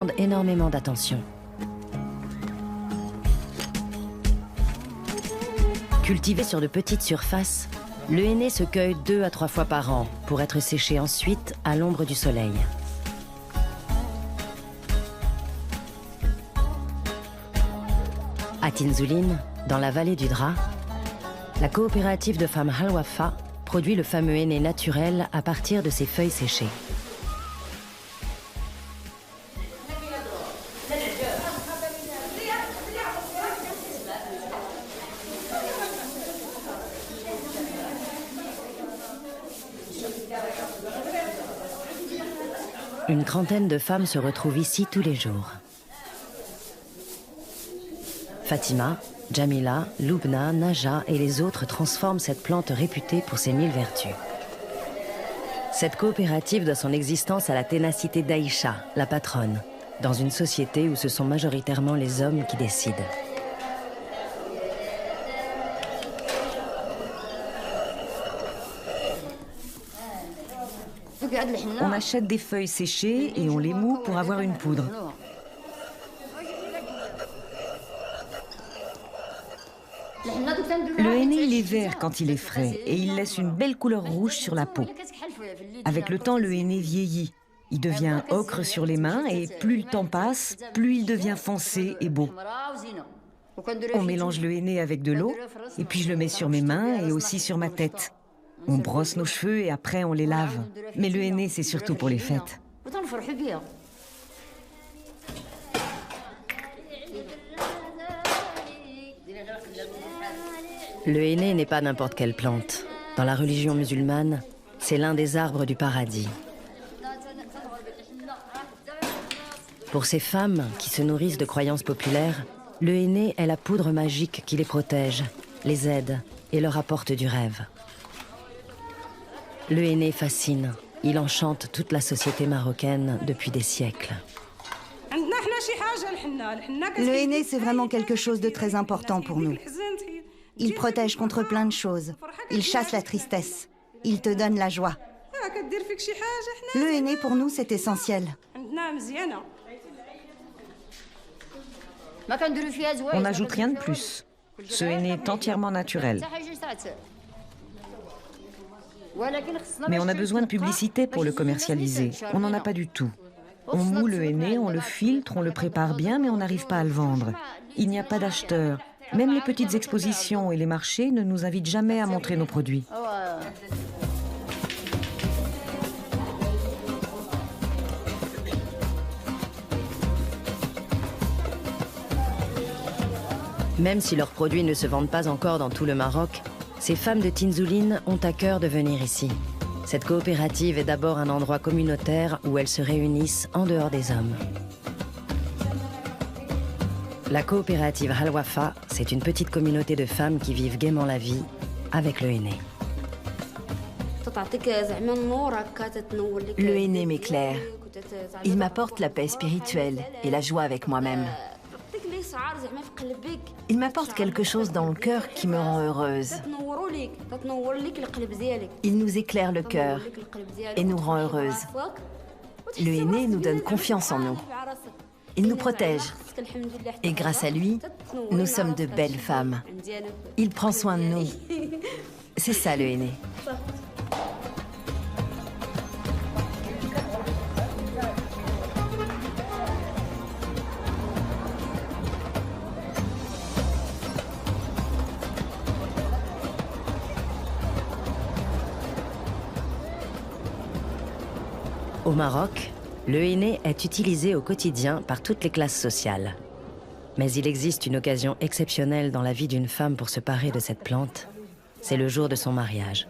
demande énormément d'attention. Cultivé sur de petites surfaces, le henné se cueille 2 à 3 fois par an pour être séché ensuite à l'ombre du soleil. À Tinzouline, dans la vallée du Dra, la coopérative de femmes Al Wafa produit le fameux henné naturel à partir de ses feuilles séchées. Une trentaine de femmes se retrouvent ici tous les jours. Fatima, Jamila, Loubna, Naja et les autres transforment cette plante réputée pour ses 1000 vertus. Cette coopérative doit son existence à la ténacité d'Aïcha, la patronne, dans une société où ce sont majoritairement les hommes qui décident. On achète des feuilles séchées et on les moud pour avoir une poudre. Le henné, il est vert quand il est frais et il laisse une belle couleur rouge sur la peau. Avec le temps, le henné vieillit. Il devient ocre sur les mains et plus le temps passe, plus il devient foncé et beau. On mélange le henné avec de l'eau et puis je le mets sur mes mains et aussi sur ma tête. On brosse nos cheveux et après on les lave. Mais le henné, c'est surtout pour les fêtes. Le henné n'est pas n'importe quelle plante. Dans la religion musulmane, c'est l'un des arbres du paradis. Pour ces femmes qui se nourrissent de croyances populaires, le henné est la poudre magique qui les protège, les aide et leur apporte du rêve. Le henné fascine. Il enchante toute la société marocaine depuis des siècles. Le henné, c'est vraiment quelque chose de très important pour nous. Il protège contre plein de choses. Il chasse la tristesse. Il te donne la joie. Le henné, pour nous, c'est essentiel. On n'ajoute rien de plus. Ce henné est entièrement naturel. Mais on a besoin de publicité pour le commercialiser. On n'en a pas du tout. On moud le henné, on le filtre, on le prépare bien, mais on n'arrive pas à le vendre. Il n'y a pas d'acheteurs. Même les petites expositions et les marchés ne nous invitent jamais à montrer nos produits. Même si leurs produits ne se vendent pas encore dans tout le Maroc, ces femmes de Tinzouline ont à cœur de venir ici. Cette coopérative est d'abord un endroit communautaire où elles se réunissent en dehors des hommes. La coopérative Al Wafa, c'est une petite communauté de femmes qui vivent gaiement la vie avec le henné. Le henné m'éclaire. Il m'apporte la paix spirituelle et la joie avec moi-même. Il m'apporte quelque chose dans le cœur qui me rend heureuse. Il nous éclaire le cœur et nous rend heureuses. Le henné nous donne confiance en nous. Il nous protège. Et grâce à lui, nous sommes de belles femmes. Il prend soin de nous. C'est ça le henné. Au Maroc, le henné est utilisé au quotidien par toutes les classes sociales. Mais il existe une occasion exceptionnelle dans la vie d'une femme pour se parer de cette plante. C'est le jour de son mariage.